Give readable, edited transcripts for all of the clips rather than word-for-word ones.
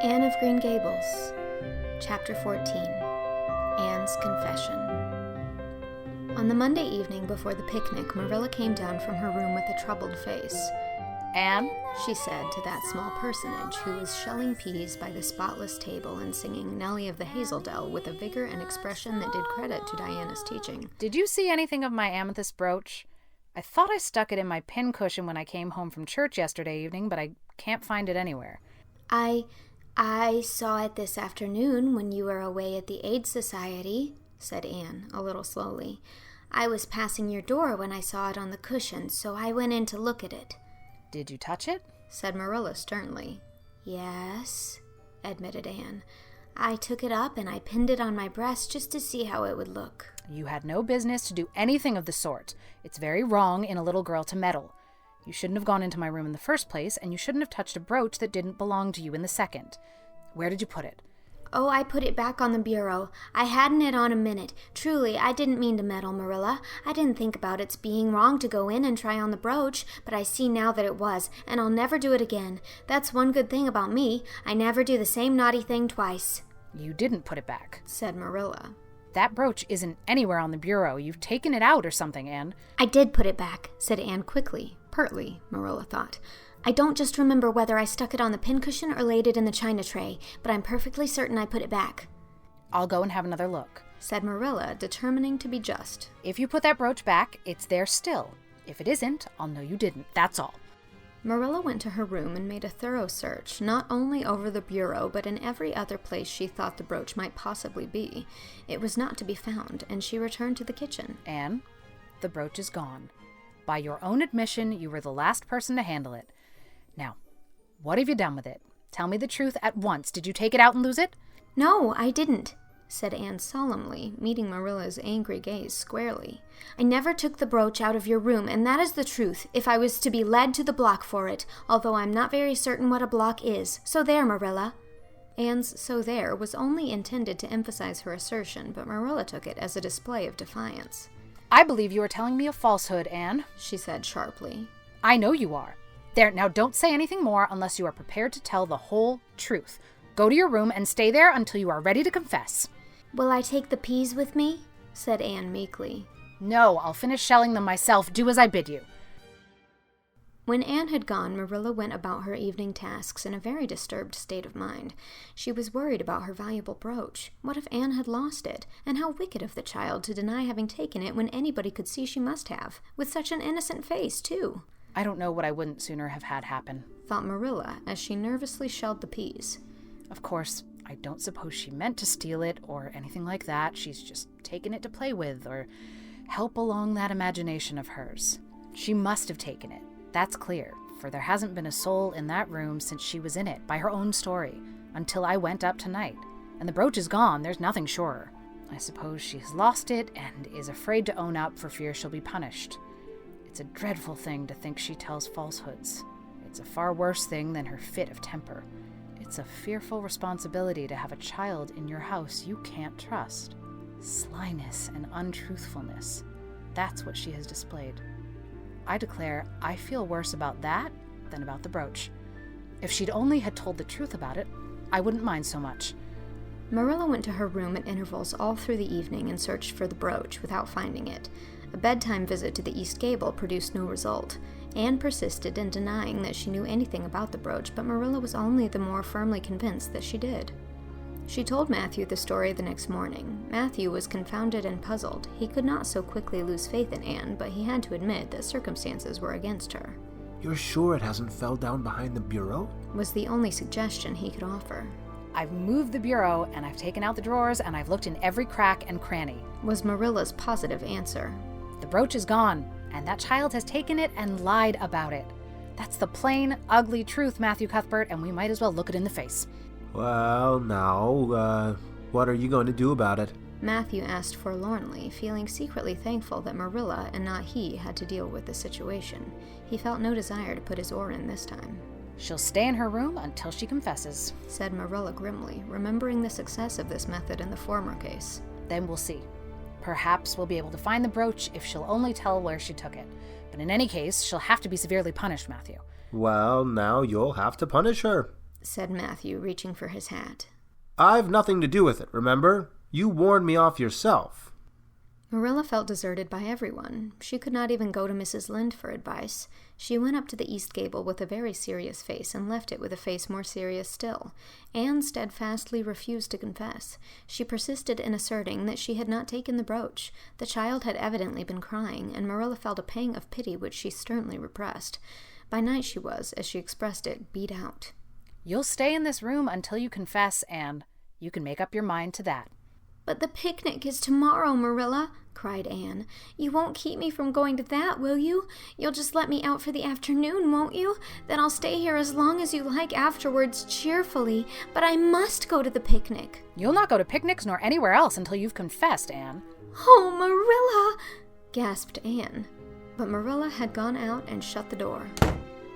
Anne of Green Gables, Chapter 14, Anne's Confession. On the Monday evening before the picnic, Marilla came down from her room with a troubled face. "Anne," she said to that small personage who was shelling peas by the spotless table and singing Nellie of the Hazeldell with a vigor and expression that did credit to Diana's teaching. "did you see anything of my amethyst brooch? I thought I stuck it in my pincushion when I came home from church yesterday evening, but I can't find it anywhere." I saw it this afternoon when you were away at the Aid Society," said Anne, a little slowly. "I was passing your door when I saw it on the cushion, so I went in to look at it." "Did you touch it?" said Marilla sternly. "Yes," admitted Anne. "I took it up and I pinned it on my breast just to see how it would look." "You had no business to do anything of the sort. It's very wrong in a little girl to meddle. You shouldn't have gone into my room in the first place, and you shouldn't have touched a brooch that didn't belong to you in the second. Where did you put it?" "Oh, I put it back on the bureau. I hadn't it on a minute. Truly, I didn't mean to meddle, Marilla. I didn't think about its being wrong to go in and try on the brooch, but I see now that it was, and I'll never do it again. That's one good thing about me. I never do the same naughty thing twice." "You didn't put it back," said Marilla. "That brooch isn't anywhere on the bureau. You've taken it out or something, Anne." "I did put it back," said Anne quickly. Pertly, Marilla thought. "I don't just remember whether I stuck it on the pincushion or laid it in the china tray, but I'm perfectly certain I put it back." "I'll go and have another look," said Marilla, determining to be just. "If you put that brooch back, it's there still. If it isn't, I'll know you didn't. That's all." Marilla went to her room and made a thorough search, not only over the bureau, but in every other place she thought the brooch might possibly be. It was not to be found, and she returned to the kitchen. "Anne, the brooch is gone. By your own admission, you were the last person to handle it. Now, what have you done with it? Tell me the truth at once. Did you take it out and lose it?" "No, I didn't," said Anne solemnly, meeting Marilla's angry gaze squarely. "I never took the brooch out of your room, and that is the truth, if I was to be led to the block for it, although I'm not very certain what a block is. So there, Marilla." Anne's "so there" was only intended to emphasize her assertion, but Marilla took it as a display of defiance. "I believe you are telling me a falsehood, Anne," she said sharply. "I know you are. There, now don't say anything more unless you are prepared to tell the whole truth. Go to your room and stay there until you are ready to confess." "Will I take the peas with me?" said Anne meekly. "No, I'll finish shelling them myself. Do as I bid you." When Anne had gone, Marilla went about her evening tasks in a very disturbed state of mind. She was worried about her valuable brooch. What if Anne had lost it? And how wicked of the child to deny having taken it when anybody could see she must have, with such an innocent face, too. "I don't know what I wouldn't sooner have had happen," thought Marilla as she nervously shelled the peas. "Of course, I don't suppose she meant to steal it or anything like that. She's just taken it to play with or help along that imagination of hers. She must have taken it. That's clear, for there hasn't been a soul in that room since she was in it, by her own story, until I went up tonight. And the brooch is gone. There's nothing surer. I suppose she has lost it and is afraid to own up for fear she'll be punished. It's a dreadful thing to think she tells falsehoods. It's a far worse thing than her fit of temper. It's a fearful responsibility to have a child in your house you can't trust. Slyness and untruthfulness. That's what she has displayed. I declare I feel worse about that than about the brooch. If she'd only had told the truth about it, I wouldn't mind so much." Marilla went to her room at intervals all through the evening and searched for the brooch without finding it. A bedtime visit to the east gable produced no result. Anne persisted in denying that she knew anything about the brooch, but Marilla was only the more firmly convinced that she did. She told Matthew the story the next morning. Matthew was confounded and puzzled. He could not so quickly lose faith in Anne, but he had to admit that circumstances were against her. "You're sure it hasn't fell down behind the bureau?" was the only suggestion he could offer. "I've moved the bureau, and I've taken out the drawers, and I've looked in every crack and cranny," was Marilla's positive answer. "The brooch is gone, and that child has taken it and lied about it. That's the plain, ugly truth, Matthew Cuthbert, and we might as well look it in the face." "Well, now, what are you going to do about it?" Matthew asked forlornly, feeling secretly thankful that Marilla and not he had to deal with the situation. He felt no desire to put his oar in this time. "She'll stay in her room until she confesses," said Marilla grimly, remembering the success of this method in the former case. "Then we'll see. Perhaps we'll be able to find the brooch if she'll only tell where she took it. But in any case, she'll have to be severely punished, Matthew." "Well, now you'll have to punish her. said Matthew, reaching for his hat. I've nothing to do with it, remember? You warned me off yourself. Marilla felt deserted by everyone. She could not even go to Mrs. Lynde for advice. She went up to the east gable with a very serious face and left it with a face more serious still. Anne steadfastly refused to confess. She persisted in asserting that she had not taken the brooch. The child had evidently been crying, and Marilla felt a pang of pity which she sternly repressed. By night she was, as she expressed it, beat out. You'll stay in this room until you confess, Anne. You can make up your mind to that. But the picnic is tomorrow, Marilla, cried Anne. You won't keep me from going to that, will you? You'll just let me out for the afternoon, won't you? Then I'll stay here as long as you like afterwards, cheerfully. But I must go to the picnic. You'll not go to picnics nor anywhere else until you've confessed, Anne. Oh, Marilla, gasped Anne. But Marilla had gone out and shut the door.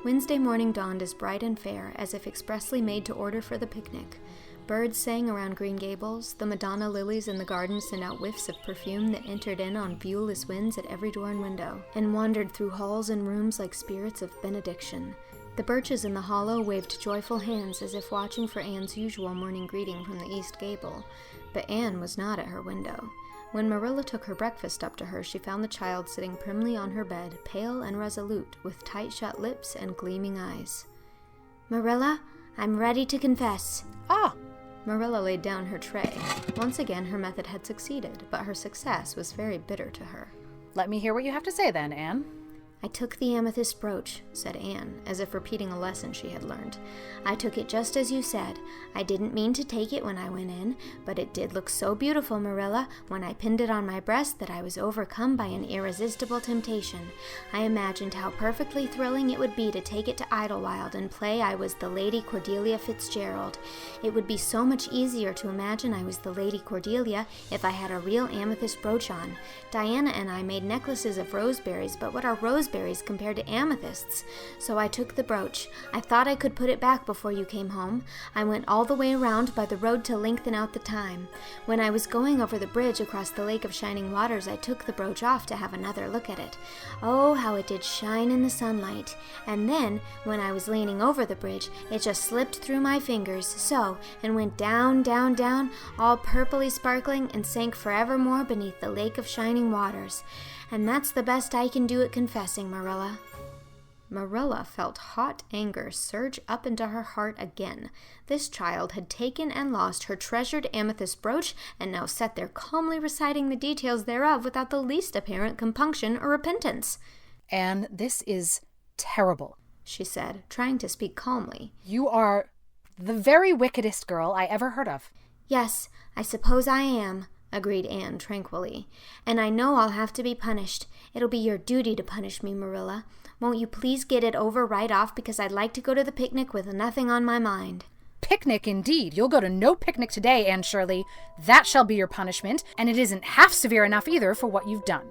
Wednesday morning dawned as bright and fair as if expressly made to order for the picnic. Birds sang around Green Gables. The Madonna lilies in the garden sent out whiffs of perfume that entered in on viewless winds at every door and window, and wandered through halls and rooms like spirits of benediction. The birches in the hollow waved joyful hands as if watching for Anne's usual morning greeting from the east gable. But Anne was not at her window. When Marilla took her breakfast up to her, she found the child sitting primly on her bed, pale and resolute, with tight-shut lips and gleaming eyes. "Marilla, I'm ready to confess." "Ah!" Marilla laid down her tray. Once again her method had succeeded, but her success was very bitter to her. "Let me hear what you have to say then, Anne." "I took the amethyst brooch," said Anne, as if repeating a lesson she had learned. "I took it just as you said. I didn't mean to take it when I went in, but it did look so beautiful, Marilla, when I pinned it on my breast that I was overcome by an irresistible temptation. I imagined how perfectly thrilling it would be to take it to Idlewild and play I was the Lady Cordelia Fitzgerald. It would be so much easier to imagine I was the Lady Cordelia if I had a real amethyst brooch on. Diana and I made necklaces of roseberries, but what are roseberries compared to amethysts? So I took the brooch. I thought I could put it back before you came home. I went all the way around by the road to lengthen out the time. When I was going over the bridge across the Lake of Shining Waters, I took the brooch off to have another look at it. Oh, how it did shine in the sunlight. And then, when I was leaning over the bridge, it just slipped through my fingers, so, and went down, down, down, all purpley sparkling, and sank forevermore beneath the Lake of Shining Waters. And that's the best I can do at confessing, Marilla." Marilla felt hot anger surge up into her heart again. This child had taken and lost her treasured amethyst brooch, and now sat there calmly reciting the details thereof without the least apparent compunction or repentance. "Anne, this is terrible," she said, trying to speak calmly. "You are the very wickedest girl I ever heard of." "Yes, I suppose I am," agreed Anne tranquilly. "And I know I'll have to be punished. It'll be your duty to punish me, Marilla. Won't you please get it over right off, because I'd like to go to the picnic with nothing on my mind." "Picnic, indeed. You'll go to no picnic today, Anne Shirley. That shall be your punishment, and it isn't half severe enough either for what you've done."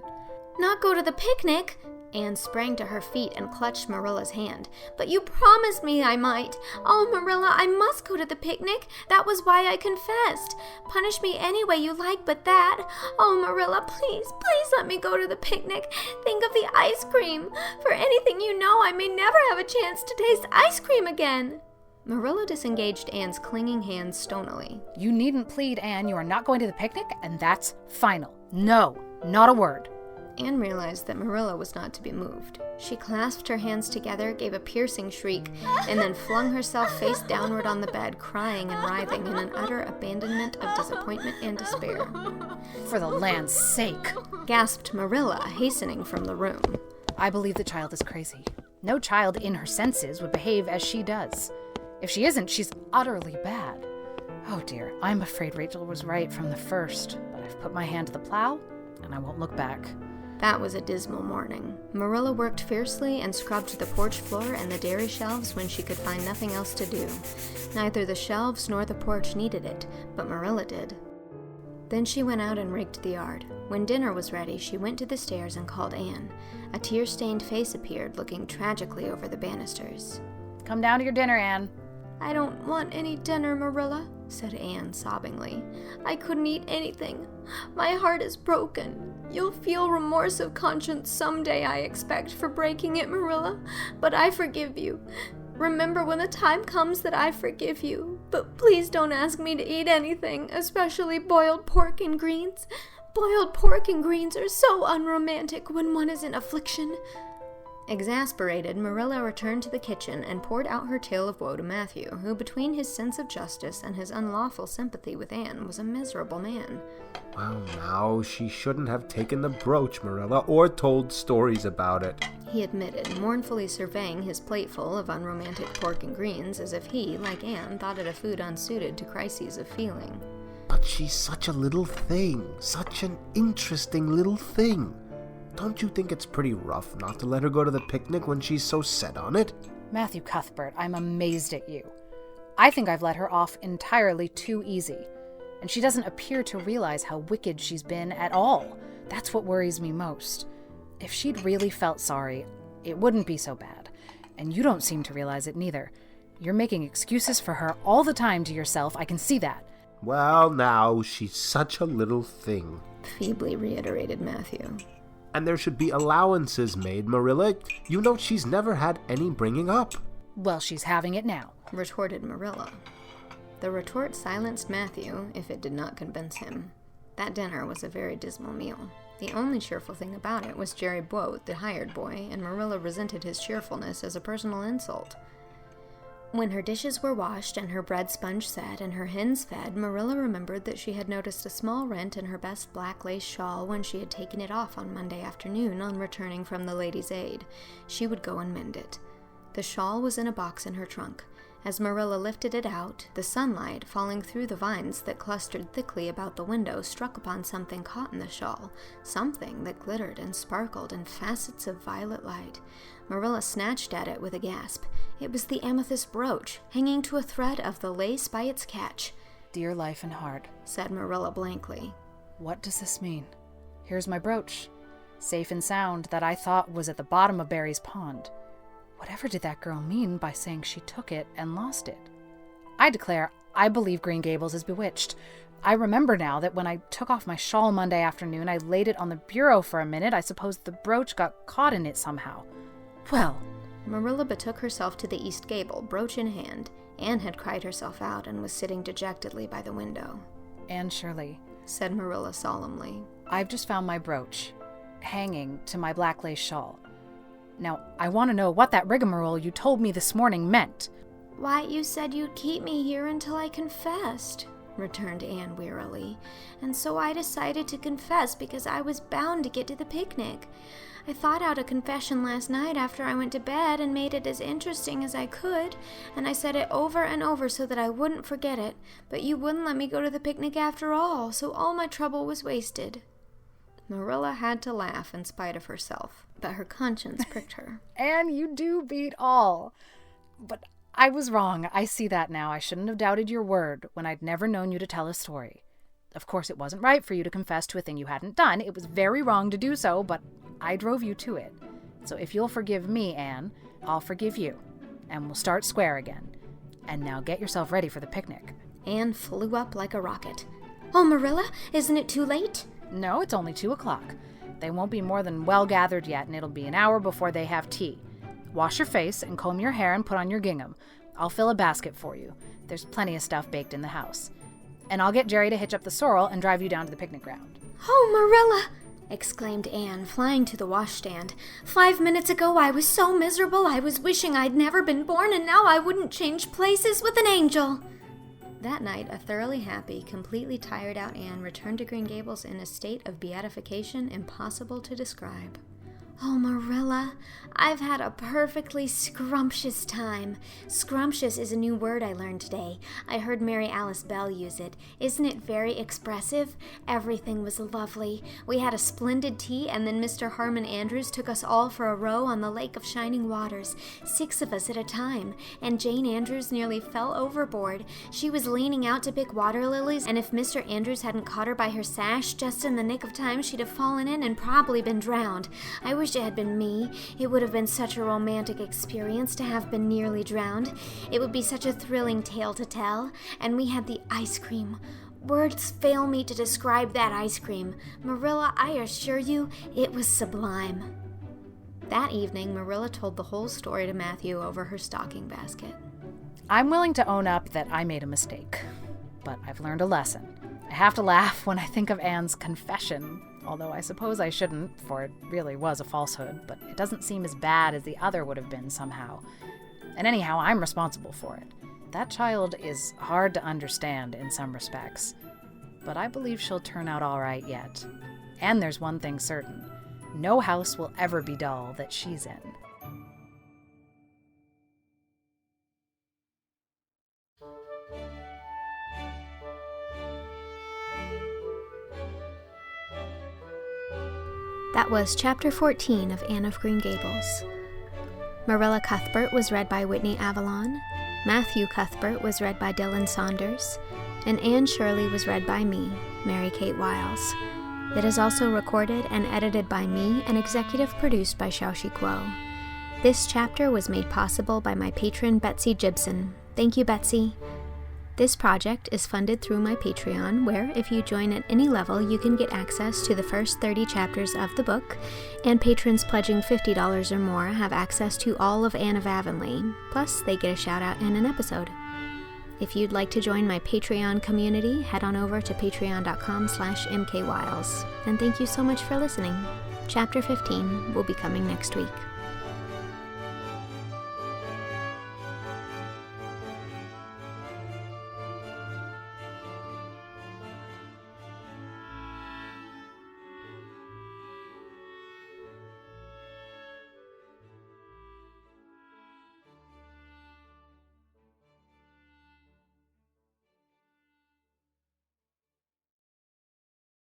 "Not go to the picnic?" Anne sprang to her feet and clutched Marilla's hand. "But you promised me I might. Oh, Marilla, I must go to the picnic. That was why I confessed. Punish me any way you like but that. Oh, Marilla, please, please let me go to the picnic. Think of the ice cream. For anything you know, I may never have a chance to taste ice cream again." Marilla disengaged Anne's clinging hands stonily. "You needn't plead, Anne. You are not going to the picnic, and that's final. No, not a word." Anne realized that Marilla was not to be moved. She clasped her hands together, gave a piercing shriek, and then flung herself face downward on the bed, crying and writhing in an utter abandonment of disappointment and despair. "For the land's sake," gasped Marilla, hastening from the room. "I believe the child is crazy. No child in her senses would behave as she does. If she isn't, she's utterly bad. Oh dear, I'm afraid Rachel was right from the first, but I've put my hand to the plow, and I won't look back." That was a dismal morning. Marilla worked fiercely and scrubbed the porch floor and the dairy shelves when she could find nothing else to do. Neither the shelves nor the porch needed it, but Marilla did. Then she went out and raked the yard. When dinner was ready, she went to the stairs and called Anne. A tear-stained face appeared, looking tragically over the banisters. "Come down to your dinner, Anne." "I don't want any dinner, Marilla," said Anne sobbingly. "I couldn't eat anything. My heart is broken. You'll feel remorse of conscience someday, I expect, for breaking it, Marilla, but I forgive you. Remember when the time comes that I forgive you, but please don't ask me to eat anything, especially boiled pork and greens. Boiled pork and greens are so unromantic when one is in affliction." Exasperated, Marilla returned to the kitchen and poured out her tale of woe to Matthew, who, between his sense of justice and his unlawful sympathy with Anne, was a miserable man. Well, now, she shouldn't have taken the brooch, Marilla, or told stories about it, he admitted, mournfully surveying his plateful of unromantic pork and greens as if he, like Anne, thought it a food unsuited to crises of feeling. But she's such a little thing, such an interesting little thing. Don't you think it's pretty rough not to let her go to the picnic when she's so set on it? Matthew Cuthbert, I'm amazed at you. I think I've let her off entirely too easy. And she doesn't appear to realize how wicked she's been at all. That's what worries me most. If she'd really felt sorry, it wouldn't be so bad. And you don't seem to realize it neither. You're making excuses for her all the time to yourself, I can see that. Well, now, she's such a little thing, feebly reiterated Matthew. And there should be allowances made, Marilla. You know she's never had any bringing up. Well, she's having it now, retorted Marilla. The retort silenced Matthew, if it did not convince him. That dinner was a very dismal meal. The only cheerful thing about it was Jerry Boat, the hired boy, and Marilla resented his cheerfulness as a personal insult. When her dishes were washed and her bread sponge set and her hens fed, Marilla remembered that she had noticed a small rent in her best black lace shawl when she had taken it off on Monday afternoon on returning from the Ladies' Aid. She would go and mend it. The shawl was in a box in her trunk. As Marilla lifted it out, the sunlight, falling through the vines that clustered thickly about the window, struck upon something caught in the shawl, something that glittered and sparkled in facets of violet light. Marilla snatched at it with a gasp. It was the amethyst brooch, hanging to a thread of the lace by its catch. "Dear life and heart," said Marilla blankly. "What does this mean? Here's my brooch, safe and sound, that I thought was at the bottom of Barry's pond. Whatever did that girl mean by saying she took it and lost it? I declare, I believe Green Gables is bewitched. I remember now that when I took off my shawl Monday afternoon, I laid it on the bureau for a minute. I suppose the brooch got caught in it somehow. Well..." Marilla betook herself to the east gable, brooch in hand. Anne had cried herself out and was sitting dejectedly by the window. "Anne Shirley," said Marilla solemnly, "I've just found my brooch, hanging to my black lace shawl. Now, I want to know what that rigmarole you told me this morning meant." "Why, you said you'd keep me here until I confessed," returned Anne wearily, "and so I decided to confess because I was bound to get to the picnic. I thought out a confession last night after I went to bed and made it as interesting as I could, and I said it over and over so that I wouldn't forget it, but you wouldn't let me go to the picnic after all, so all my trouble was wasted." Marilla had to laugh in spite of herself, but her conscience pricked her. "Anne, you do beat all. But I was wrong. I see that now. I shouldn't have doubted your word when I'd never known you to tell a story. Of course, it wasn't right for you to confess to a thing you hadn't done. It was very wrong to do so, but I drove you to it. So if you'll forgive me, Anne, I'll forgive you, and we'll start square again. And now get yourself ready for the picnic." Anne flew up like a rocket. "Oh, Marilla, isn't it too late?" "No, it's only 2:00. They won't be more than well gathered yet, and it'll be an hour before they have tea. Wash your face and comb your hair and put on your gingham. I'll fill a basket for you. There's plenty of stuff baked in the house. And I'll get Jerry to hitch up the sorrel and drive you down to the picnic ground." "Oh, Marilla!" exclaimed Anne, flying to the washstand. 5 minutes ago I was so miserable I was wishing I'd never been born, and now I wouldn't change places with an angel." That night, a thoroughly happy, completely tired-out Anne returned to Green Gables in a state of beatification impossible to describe. "Oh, Marilla, I've had a perfectly scrumptious time." Scrumptious is a new word I learned today. I heard Mary Alice Bell use it. Isn't it very expressive? Everything was lovely. We had a splendid tea, and then Mr. Harmon Andrews took us all for a row on the Lake of Shining Waters, 6 of us at a time, and Jane Andrews nearly fell overboard. She was leaning out to pick water lilies, and if Mr. Andrews hadn't caught her by her sash just in the nick of time, she'd have fallen in and probably been drowned. I wish it had been me. It would have been such a romantic experience to have been nearly drowned. It would be such a thrilling tale to tell. And we had the ice cream. Words fail me to describe that ice cream. Marilla, I assure you, it was sublime. That evening, Marilla told the whole story to Matthew over her stocking basket. I'm willing to own up that I made a mistake, but I've learned a lesson. I have to laugh when I think of Anne's confession, although I suppose I shouldn't, for it really was a falsehood, but it doesn't seem as bad as the other would have been somehow. And anyhow, I'm responsible for it. That child is hard to understand in some respects, but I believe she'll turn out all right yet. And there's one thing certain. No house will ever be dull that she's in. That was Chapter 14 of Anne of Green Gables. Marilla Cuthbert was read by Whitney Avalon, Matthew Cuthbert was read by Dylan Saunders, and Anne Shirley was read by me, Mary Kate Wiles. It is also recorded and edited by me and executive produced by Shao Chih Kuo. This chapter was made possible by my patron Betsy Gibson. Thank you, Betsy. This project is funded through my Patreon, where if you join at any level, you can get access to the first 30 chapters of the book, and patrons pledging $50 or more have access to all of Anne of Avonlea, plus they get a shout-out in an episode. If you'd like to join my Patreon community, head on over to patreon.com/mkwiles. And thank you so much for listening. Chapter 15 will be coming next week.